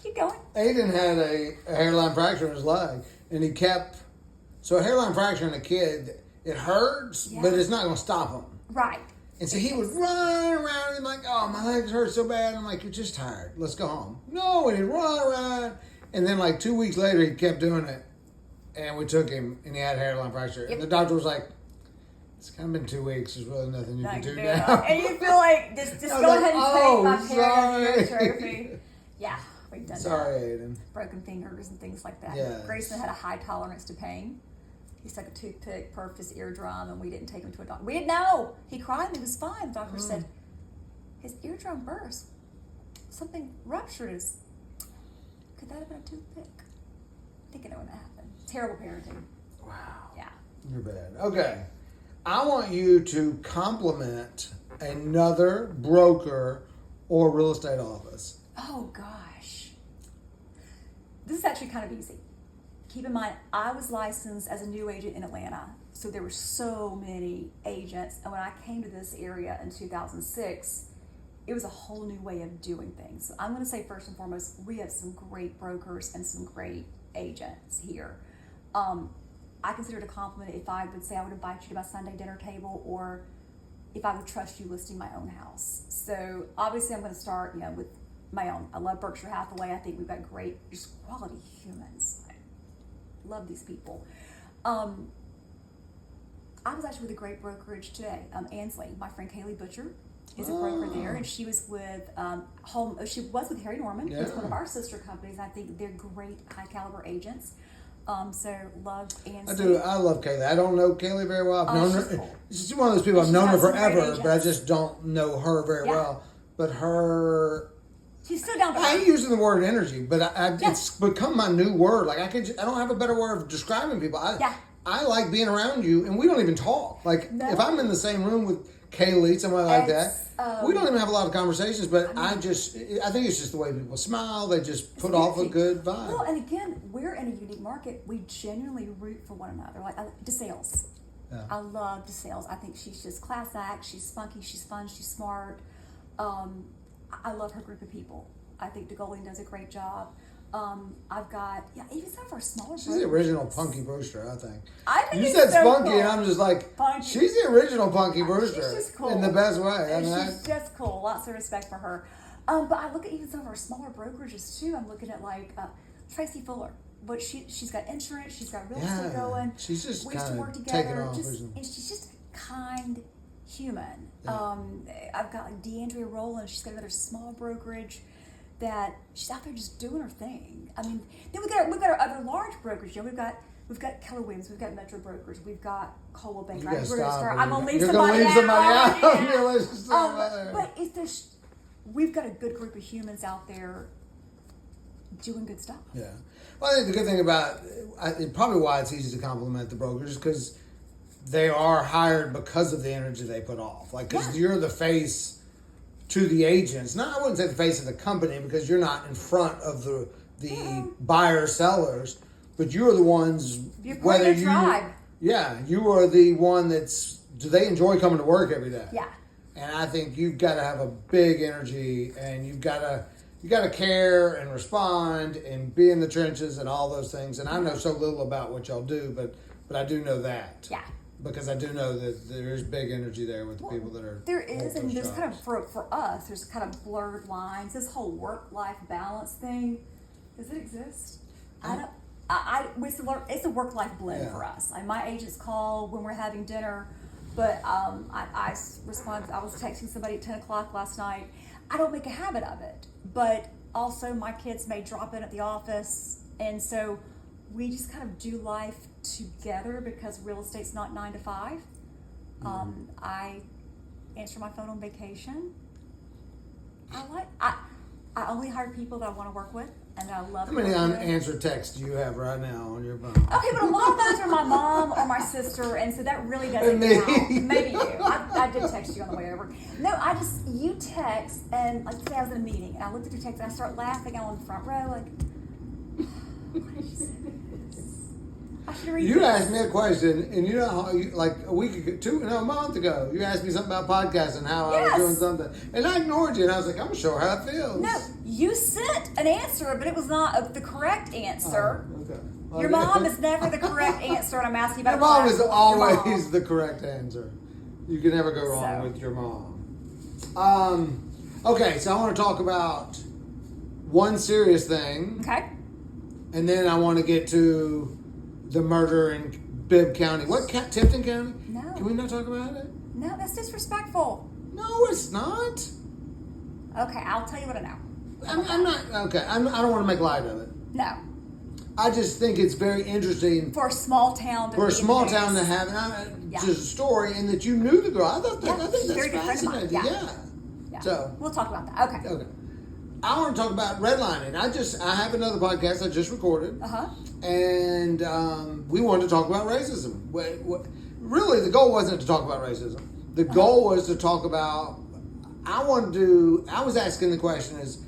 Keep going. Aiden had a hairline fracture in his leg, and he kept. So a hairline fracture in a kid, it hurts, but it's not going to stop him. Right. And so he would run around and like, oh, my legs hurt so bad. I'm like, you're just tired. Let's go home. No, and he'd run around. And then like 2 weeks later, he kept doing it. And we took him, and he had a hairline fracture. Yep. And the doctor was like, it's kind of been 2 weeks. There's really nothing you can do No, now. and you feel like just I was go like, ahead and oh, take my parent sorry. trophy. Yeah, we've done Sorry, that. Aiden. Broken fingers and things like that. Yes. Grayson had a high tolerance to pain. He stuck a toothpick, perfed his eardrum, and we didn't take him to a doctor. We didn't know. He cried and he was fine. The doctor said, his eardrum burst. Something ruptured his. Could that have been a toothpick? I think I know when that happened. Terrible parenting. Wow. Yeah. You're bad. Okay. I want you to compliment another broker or real estate office. Oh, gosh. This is actually kind of easy. Keep in mind, I was licensed as a new agent in Atlanta, so there were so many agents. And when I came to this area in 2006, it was a whole new way of doing things. So I'm going to say first and foremost, we have some great brokers and some great agents here. I consider it a compliment if I would say I would invite you to my Sunday dinner table, or if I would trust you listing my own house. So obviously I'm going to start, with my own. I love Berkshire Hathaway. I think we've got great, just quality humans. Love these people. I was actually with a great brokerage today. Ansley, my friend Kaylee Butcher is a broker there, and she was with She was with Harry Norman. Yeah. It's one of our sister companies. I think they're great, high caliber agents. So love Ansley. I do. I love Kaylee. I don't know Kaylee very well. I've known she's her. cool. She's one of those people I've She's known her got some great forever, but I agents. just don't know her very Yeah. well. But her. She's still down to I earth. ain't using the word energy, but Yeah. it's become my new word. Like I don't have a better word of describing people. Yeah. I like being around you, and we don't even talk. Like No. if I'm in the same room with Kaylee, somebody like It's, that, we don't even have a lot of conversations. But I think it's just the way people smile. They just put off a energy. good vibe. Well, and again, we're in a unique market. We genuinely root for one another. Like DeSales. Yeah. I love DeSales. I think she's just class act. She's spunky. She's fun. She's smart. I love her group of people. I think DeGolian does a great job. I've got even some of our smaller. She's the original Punky Brewster, I think. I think You it's said so spunky, cool. and I'm just like, Punky. she's the original Punky Brewster. She's just cool. In the best way. I mean, She's just cool. Lots of respect for her. But I look at even some of our smaller brokerages too. I'm looking at like Tracy Fuller. But she's got insurance. She's got real estate going. She's just We used to kind work of taking together. off. And she's just a kind human. Yeah. I've got like DeAndrea Rowland. She's got another small brokerage that she's out there just doing her thing. I mean, then we've got our other large brokers. We've got Keller Williams, we've got Metro Brokers, we've got Coldwell Banker. You gotta stop. I'm gonna leave You're somebody gonna leave somebody out. Yeah. You're leaving somebody out. But if there's, we've got a good group of humans out there doing good stuff. Yeah. Well, I think the good thing about probably why it's easy to compliment the brokers is because they are hired because of the energy they put off. Like, because you're the face to the agents. Now, I wouldn't say the face of the company because you're not in front of the buyer sellers, but you're the ones. You're part of the tribe. Yeah, you are the one that's. Do they enjoy coming to work every day? Yeah. And I think you've got to have a big energy, and you got to care and respond and be in the trenches and all those things. And I know so little about what y'all do, but I do know that. Yeah. Because I do know that there's big energy there with the people that are. There is, and there's jobs. kind of for us, there's kind of blurred lines. This whole work-life balance thing, does it exist? I don't. It's a work-life blend for us. My agents call when we're having dinner, but I respond. I was texting somebody at 10 o'clock last night. I don't make a habit of it, but also my kids may drop in at the office, and so we just kind of do life together because real estate's not 9 to 5. I answer my phone on vacation. I only hire people that I want to work with and that I love. How many working with. unanswered texts do you have right now on your phone? Okay, but a lot of those are my mom or my sister, and so that really doesn't count. Maybe you. I did text you on the way over. No, you text, and like today I was in a meeting, and I looked at your text, and I start laughing. I'm on the front row, like, what did you say? I should read You this. asked me a question, and you know how like a week ago, a month ago, you asked me something about podcasting, how I was doing something, and I ignored you, and I was like, I'm sure how it feels. No, you sent an answer, but it was not the correct answer. Oh, okay. Your mom is never the correct answer, and I'm asking you Your about mom is your always mom. the correct answer. You can never go wrong with your mom. Okay, so I want to talk about one serious thing. Okay. And then I want to get to the murder in Bibb County. What, Tipton County? No. Can we not talk about it? No, that's disrespectful. No, it's not. Okay, I'll tell you what I know. I'm not, okay, I don't want to make light of it. No. I just think it's very interesting For a small town to for a be small in the town to news. have Yeah. just a story, and that you knew the girl. I think that's very good friend of mine. fascinating. Yeah. So We'll talk about that. Okay. okay, I want to talk about redlining. I have another podcast I just recorded, and we wanted to talk about racism. Really, the goal wasn't to talk about racism. The goal was to talk about. I was asking the question is.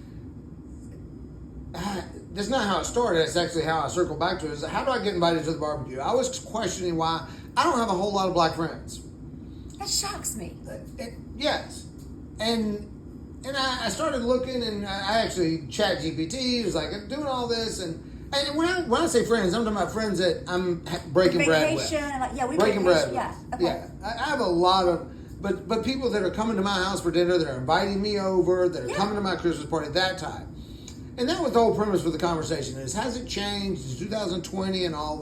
That's not how it started. It's actually how I circled back to it. Is how do I get invited to the barbecue? I was questioning why I don't have a whole lot of black friends. That shocks me. Yes, and I started looking, and I actually chat GPT. Was like doing all this, and when I say friends, I'm talking about friends that I'm breaking bread with. We Breaking bread with. Yeah. Okay. Yeah, I have a lot of. But people that are coming to my house for dinner, that are inviting me over, that are coming to my Christmas party, that type. And that was the whole premise for the conversation is, has it changed? Is 2020 and all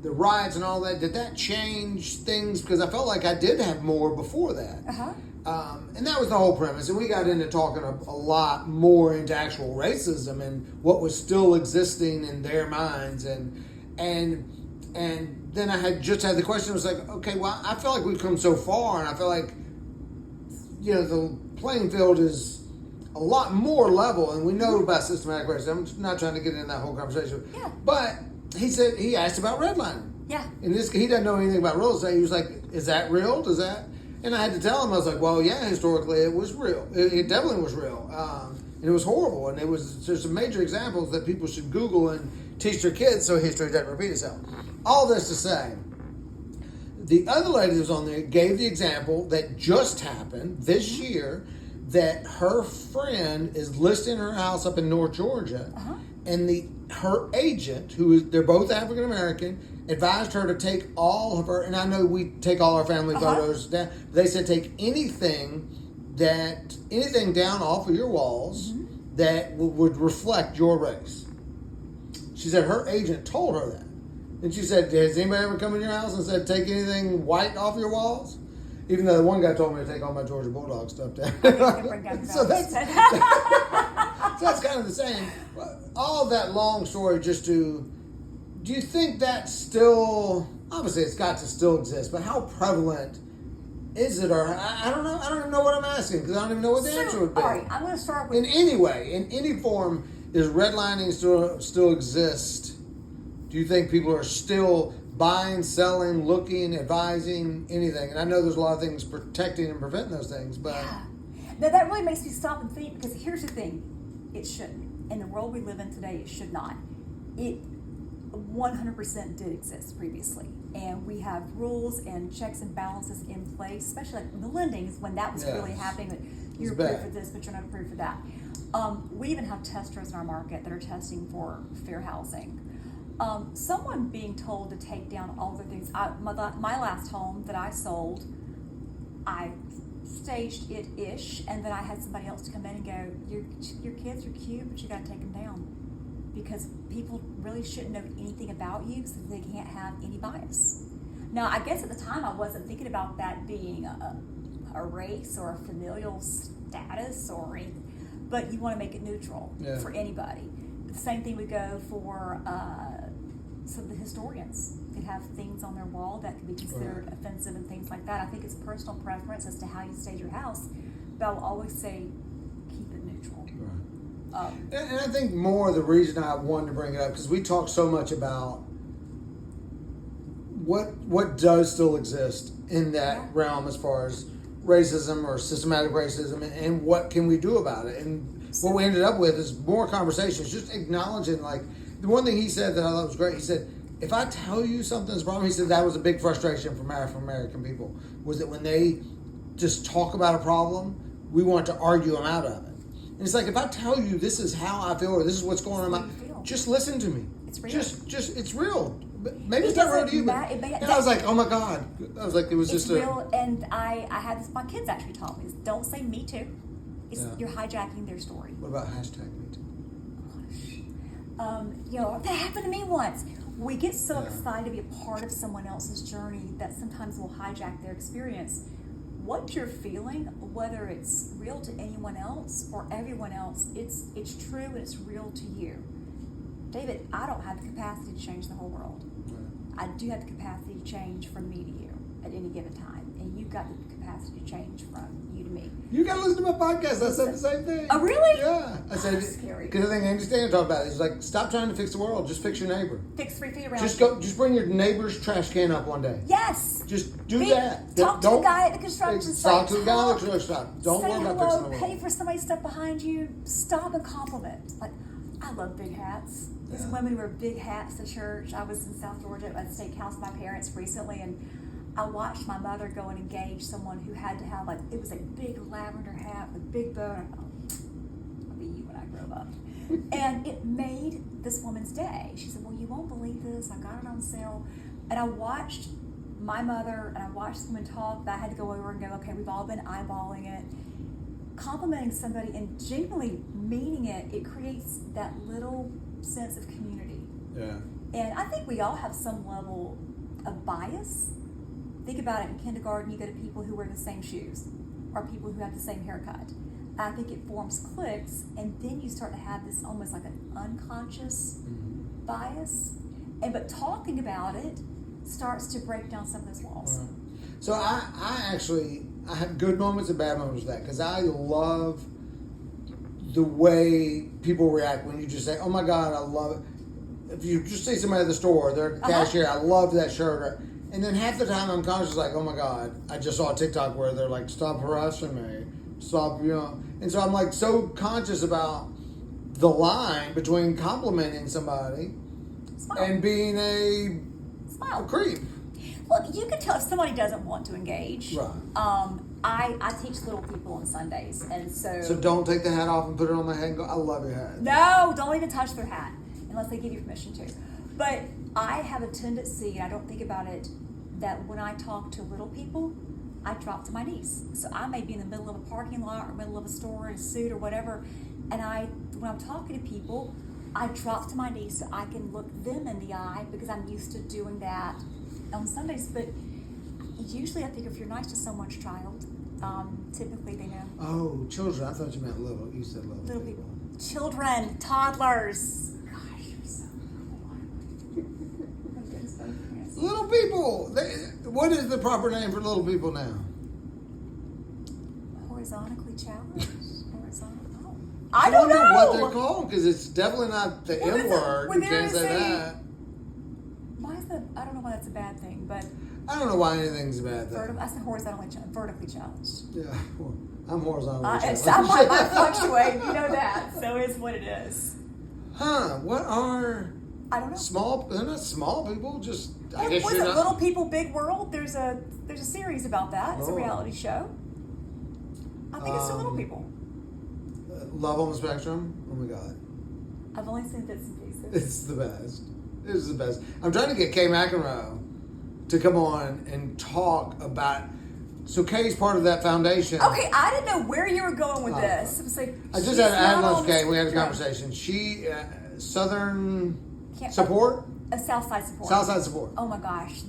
the riots and all that, did that change things? Because I felt like I did have more before that. And that was the whole premise. And we got into talking a lot more into actual racism and what was still existing in their minds. And then I had the question, was like, okay, well, I feel like we've come so far, and I feel like, the playing field is a lot more level, and we know about systematic racism. I'm not trying to get into that whole conversation. Yeah. But he asked about redlining. Yeah. And he doesn't know anything about real estate. He was like, is that real? And I had to tell him, I was like, well, yeah, historically it was real. It definitely was real. And it was horrible. And there's some major examples that people should Google and teach their kids so history doesn't repeat itself. All this to say, the other lady that was on there gave the example that just happened this year, that her friend is listing her house up in North Georgia, and her agent, they're both African American, advised her to take all of her, and I know we take all our family photos down. They said take anything down off of your walls that would reflect your race. She said her agent told her that, and she said, has anybody ever come in your house and said take anything white off your walls? Even though the one guy told me to take all my Georgia Bulldog stuff down. So that's kind of the same. All that long story just do you think that still, obviously it's got to still exist, but how prevalent is it? Or I don't know. I don't even know what I'm asking because I don't even know what the answer would be. All right, I'm going to start with... In any way, in any form, is redlining still exist? Do you think people are still buying, selling, looking, advising, anything? And I know there's a lot of things protecting and preventing those things, but... Yeah. Now, that really makes me stop and think, because here's the thing. It shouldn't. In the world we live in today, it should not. It 100% did exist previously. And we have rules and checks and balances in place, especially like the lendings, when that was really happening, that you're approved for this, but you're not approved for that. We even have testers in our market that are testing for fair housing. Someone being told to take down all the things. My last home that I sold, I staged it-ish, and then I had somebody else come in and go, your kids are cute, but you got to take them down. Because people really shouldn't know anything about you so they can't have any bias. Now, I guess at the time I wasn't thinking about that being a a race or a familial status or anything, but you want to make it neutral for anybody. The same thing would go for some of the historians. Could have things on their wall that could be considered offensive and things like that. I think it's personal preference as to how you stage your house, but I will always say keep it neutral. Right. And I think more the reason I wanted to bring it up, because we talk so much about what does still exist in that realm as far as racism or systematic racism, and what can we do about it. And what we ended up with is more conversations, just acknowledging, like, the one thing he said that I thought was great, he said, if I tell you something's a problem, he said that was a big frustration from African American people, was that when they just talk about a problem, we want to argue them out of it. And it's like, if I tell you this is how I feel or this is what's going on, just listen to me. It's real. Just it's real. Maybe it's not real to you, but I was like, oh my God. I was like, it was it's just real. And I had this, my kids actually taught me, is don't say me too. You're hijacking their story. What about hashtag me too? That happened to me once. We get so excited to be a part of someone else's journey that sometimes we'll hijack their experience. What you're feeling, whether it's real to anyone else or everyone else, it's true and it's real to you. David, I don't have the capacity to change the whole world. I do have the capacity to change from me to you at any given time, and you've got the capacity to change from you to me. You got to listen to my podcast. I said the same thing. Oh, really? Yeah. I said, because I think Andy Stanton talked about it. He's like, stop trying to fix the world. Just fix your neighbor. Fix 3 feet around. Just bring your neighbor's trash can up one day. Yes. Just do that. Talk to the guy at the construction site. Talk to the guy at the construction site. Don't worry about fixing the world. Pay for somebody's stuff behind you. Stop and compliment. Like, I love big hats. These women wear big hats to church. I was in South Georgia at the steakhouse with my parents recently, and I watched my mother go and engage someone who had to have, it was a big lavender hat with big bow. And I thought, I'll be you when I grow up. And it made this woman's day. She said, well, you won't believe this. I got it on sale. And I watched my mother and I watched this woman talk. I had to go over and go, okay, we've all been eyeballing it. Complimenting somebody and genuinely meaning it, it creates that little sense of community. Yeah. And I think we all have some level of bias. Think about it, in kindergarten, you go to people who wear the same shoes or people who have the same haircut. I think it forms cliques, and then you start to have this almost like an unconscious bias. But talking about it starts to break down some of those walls. Right. So I have good moments and bad moments with that, because I love the way people react when you just say, oh my God, I love it. If you just see somebody at the store, they're cashier, I love that shirt. And then half the time I'm conscious, like, oh my God, I just saw a TikTok where they're like, stop harassing me. Stop, And so I'm like so conscious about the line between complimenting somebody and being a creep. Look, you can tell if somebody doesn't want to engage. Right. I teach little people on Sundays, and so don't take the hat off and put it on my head and go, I love your hat. No, don't even touch their hat unless they give you permission to. But I have a tendency, and I don't think about it, that when I talk to little people, I drop to my knees. So I may be in the middle of a parking lot or middle of a store in a suit or whatever, and when I'm talking to people, I drop to my knees so I can look them in the eye, because I'm used to doing that on Sundays. But usually I think if you're nice to someone's child, typically they know. Oh, children. I thought you meant little. You said little. Little people. Children, toddlers. Gosh, you're so little people. What is the proper name for little people now? Horizontally challenged? I don't know what they're called, because it's definitely not the M word. You can't say that. Why is that? I don't know why that's a bad thing, but I don't know why anything's a bad thing. I said vertically challenged. Yeah, well, I'm horizontally challenged. I might fluctuate, you know that. So it's what it is. Huh? What are? I don't know. Small? They're not small people. Just I guess was you're it not. Little People, Big World? There's a series about that. It's a reality show. I think it's for little people. Love on the Spectrum. Oh my God. I've only seen bits and pieces. It's the best. It's the best. I'm trying to get Kay McEnroe to come on and talk about. So Kay's part of that foundation. Okay, I didn't know where you were going with this. It was like, I just had lunch with Kay. We had a conversation. She Southern can't Support? A Southside Support. Southside Support. Oh my gosh,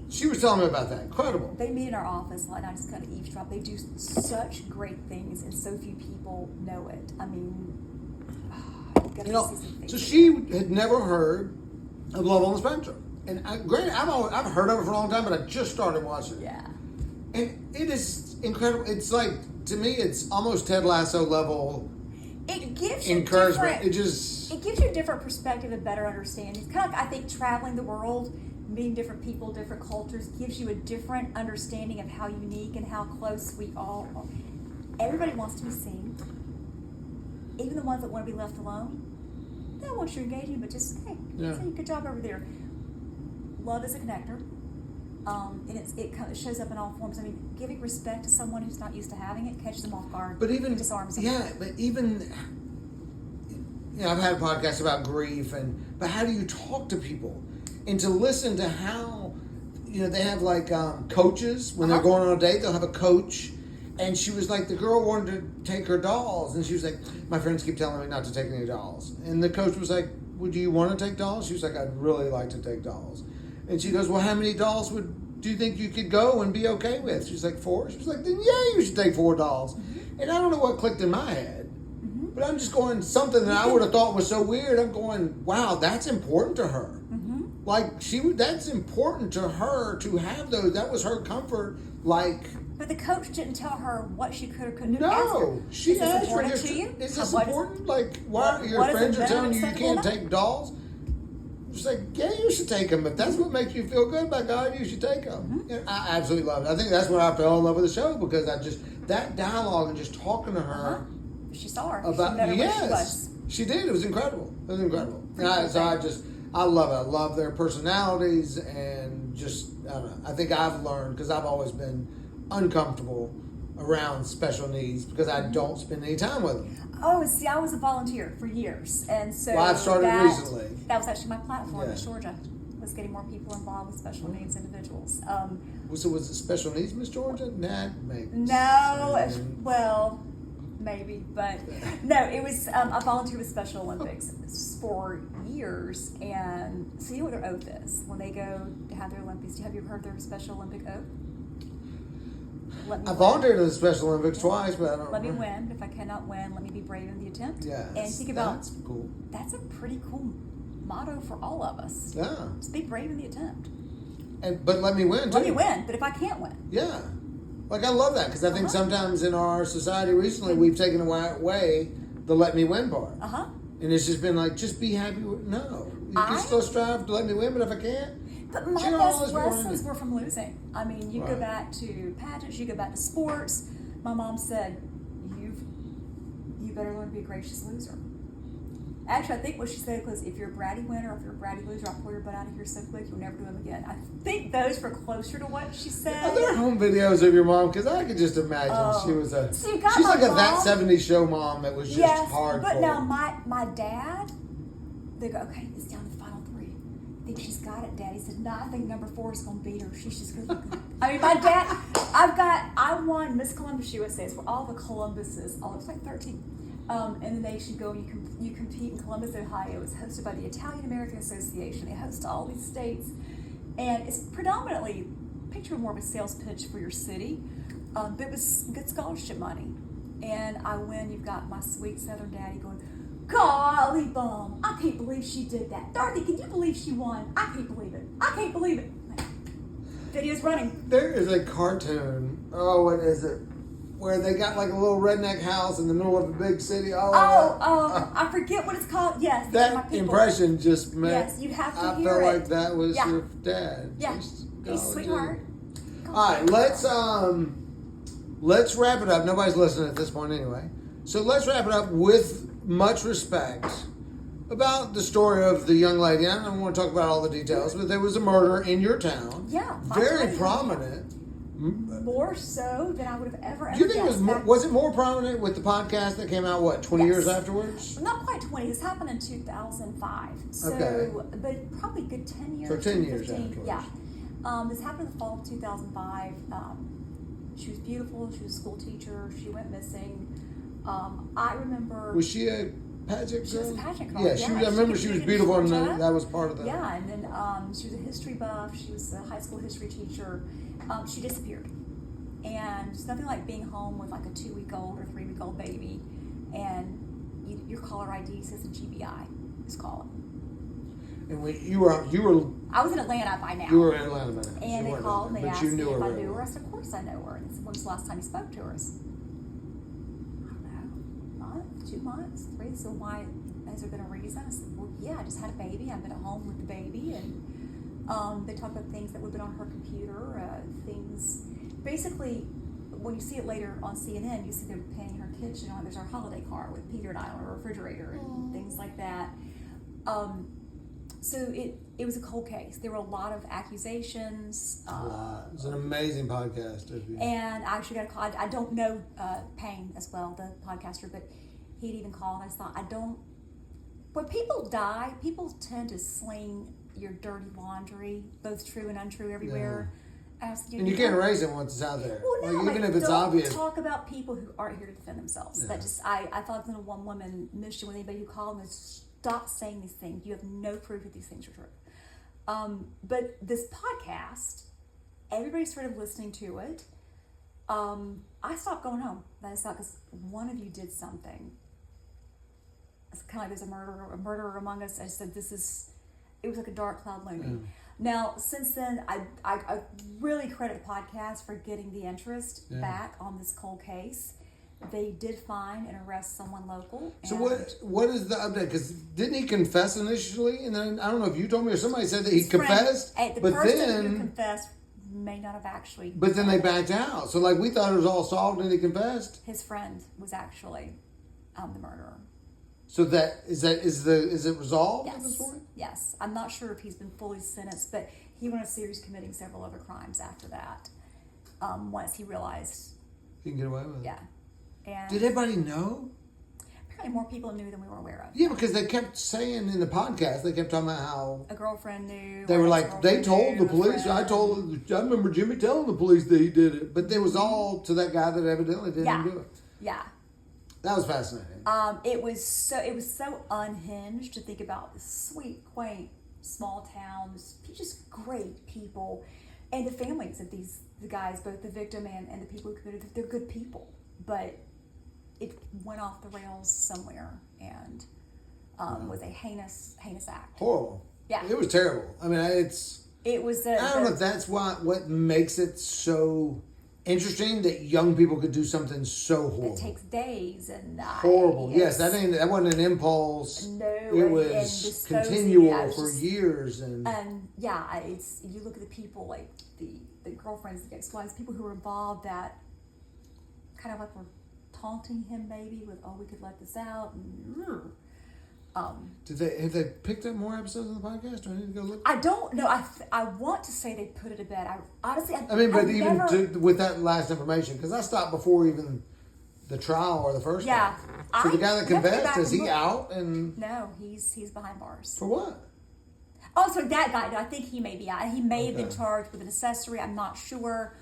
She was telling me about that. Incredible. they meet in our office, and I just kind of eavesdrop. They do such great things, and so few people know it. I mean, you gotta You know, see some things. so she had never heard of Love on the Spectrum. And granted, I've heard of it for a long time, but I just started watching it. Yeah. And it is incredible. It's like, to me, it's almost Ted Lasso level It gives you encouragement. It gives you a different perspective and better understanding. It's kind of like, I think, traveling the world, meeting different people, different cultures, gives you a different understanding of how unique and how close we all are. Everybody wants to be seen. Even the ones that want to be left alone. They don't want you engaging, but just, hey, good job over there. Love is a connector. And it kind of shows up in all forms. I mean, giving respect to someone who's not used to having it catches them off guard. But even, disarms them. yeah, but even, I've had podcasts about grief, but how do you talk to people? And to listen to how, they have like coaches. When they're going on a date, they'll have a coach. And she was like, the girl wanted to take her dolls. And she was like, my friends keep telling me not to take any dolls. And the coach was like, would you want to take dolls? She was like, I'd really like to take dolls. And she goes, well, how many dolls do you think you could go and be okay with? She's like, 4. She was like, then yeah, you should take 4 dolls. Mm-hmm. And I don't know what clicked in my head. Mm-hmm. But I'm just going, something that I would have thought was so weird. I'm going, wow, that's important to her. Mm-hmm. Like, that's important to her to have those. That was her comfort. Like, but the coach didn't tell her what she could or couldn't do. No, she asked her. Is this important? Like, why your friends are telling you can't take dolls? She's like, yeah, you should take them. If that's what makes you feel good, by God, you should take them. Mm-hmm. I absolutely love it. I think that's when I fell in love with the show, because that dialogue and just talking to her. She saw her. About, she met her where she was. She did. It was incredible. It was incredible. I love it. I love their personalities, and just, I don't know. I think I've learned, because I've always been uncomfortable around special needs because I don't spend any time with them. Oh, see, I was a volunteer for years, and so I've started recently. That was actually my platform in Georgia, was getting more people involved with special needs individuals. So was it special needs, Miss Georgia? Well, maybe, but no, it was. I volunteered with Special Olympics for years, and so you know what their oath is when they go to have their Olympics. Have you heard their Special Olympic oath? I volunteered at the Special Olympics twice, but I don't Let me win. If I cannot win, let me be brave in the attempt. Yeah. And think about, that's cool. That's a pretty cool motto for all of us. Yeah. Just be brave in the attempt. But let me win, too. Let me win, but if I can't win. Yeah. Like, I love that, because I think sometimes in our society recently, we've taken away the let me win part. Uh-huh. And it's just been like, just be happy with, no. You can still strive to let me win, but if I can't, but my best lessons were from losing. I mean, you go back to pageants, you go back to sports. My mom said, you better learn to be a gracious loser. Actually, I think what she said was, if you're a bratty winner or if you're a bratty loser, I'll pull your butt out of here so quick you'll never do them again. I think those were closer to what she said. Are there home videos of your mom? Because I could just imagine she was she's like a That 70s Show mom that was just hardcore. But now my dad, they go, okay, it's down to the final 3. I think she's got it, Dad. He said, no, I think number 4 is going to beat her. She's just going to I mean, my dad, I won Miss Columbus USA. It's for all the Columbuses. Oh, it's like 13. In the nation go, you compete in Columbus, Ohio. It's hosted by the Italian American Association. They host all these states. And it's predominantly, picture more of a sales pitch for your city. But it was good scholarship money. And I win. You've got my sweet Southern daddy going, golly bum, I can't believe she did that. Dorothy, can you believe she won? I can't believe it. I can't believe it. Video's running. There is a cartoon. Oh, what is it? Where they got like a little redneck house in the middle of a big city. I forget what it's called. Yes. That impression just made. Yes, you have to I hear felt it. like that was your dad. Yeah. He's a sweetheart. All right, let's wrap it up. Nobody's listening at this point anyway. So let's wrap it up with much respect about the story of the young lady. I don't want to talk about all the details, but there was a murder in your town. Yeah. Very prominent. More so than I would have ever Do you think guessed. was it more prominent with the podcast that came out, 20 years afterwards? Not quite 20. This happened in 2005. So, but probably a good 10 years. So 10 years afterwards. Yeah. This happened in the fall of 2005. She was beautiful. She was a school teacher. She went missing. I remember... Was she a pageant She was a girl? pageant girl. Yeah, she was, I remember she was competed in beautiful, and Georgia. that was part of the. Yeah, and then she was a history buff. She was a high school history teacher. She disappeared, and it's nothing like being home with like a 2-week-old or 3-week-old baby, and your caller ID says a GBI is calling. And you were. I was in Atlanta by now. You were in Atlanta, man. And they called and they but asked you me knew if her. I very knew her. well. I said, of course I know her. And they said, when was the last time you spoke to her? I said, I don't know, month, 2 months, 3. So why, has there been a reason? I said, well, yeah, I just had a baby. I've been at home with the baby. And they talked about things that would have been on her computer, things, basically, when you see it later on CNN, you see them painting her kitchen on, there's our holiday car with Peter and I on a refrigerator and things like that. So it was a cold case. There were a lot of accusations. A lot. It's an amazing podcast. And I actually got a call. I don't know Payne as well, the podcaster, but he'd even called. I just thought, when people die, people tend to sling your dirty laundry, both true and untrue, everywhere. Yeah. And you can't erase it once it's out there. Well, no, like, even if it's don't obvious. Talk about people who aren't here to defend themselves. Yeah. That just, I thought the one woman mission with anybody who called me is stop saying these things. You have no proof that these things are true. But this podcast, everybody started listening to it. I stopped going home. I stopped because one of you did something. It's kind of like there's a murderer among us. I said, it was like a dark cloud looming. Yeah. Now, since then, I really credit the podcast for getting the interest back on this cold case. They did find and arrest someone local. So what is the update? Because didn't he confess initially? And then, I don't know if you told me or somebody said that he confessed. The but person then, who confessed may not have actually. But then they backed out. So like we thought it was all solved and he confessed. His friend was actually the murderer. So is it resolved at this point? Yes. I'm not sure if he's been fully sentenced, but he went on a series committing several other crimes after that. Once he realized He can get away with it. Yeah. And Did everybody know? apparently more people knew than we were aware of. Yeah, because they kept saying in the podcast, they kept talking about how A girlfriend knew. they were like, they told the police. I remember Jimmy telling the police that he did it, but it was all to that guy that evidently didn't do it. Yeah. That was fascinating. It was so unhinged to think about this sweet, quaint, small towns, just great people, and the families of the guys, both the victim and the people who committed it. They're good people, but it went off the rails somewhere and was a heinous act. Horrible. Yeah. It was terrible. I mean, It was. I don't know if that's what makes it so interesting that young people could do something so horrible. It takes days and horrible. Yes, that wasn't an impulse. No, it was continual for years. And yeah, you look at the people like the girlfriends, the ex-wives, people who were involved that kind of like were taunting him maybe with, oh, we could let this out. And, have they picked up more episodes of the podcast? Do I need to go look? I don't know. I want to say they put it to bed. Honestly, with that last information, because I stopped before even the trial or the first one. So the guy that confessed, is he out? And no, he's behind bars. For what? Oh, so that guy, I think he may be out. He may have been charged with an accessory. I'm not sure.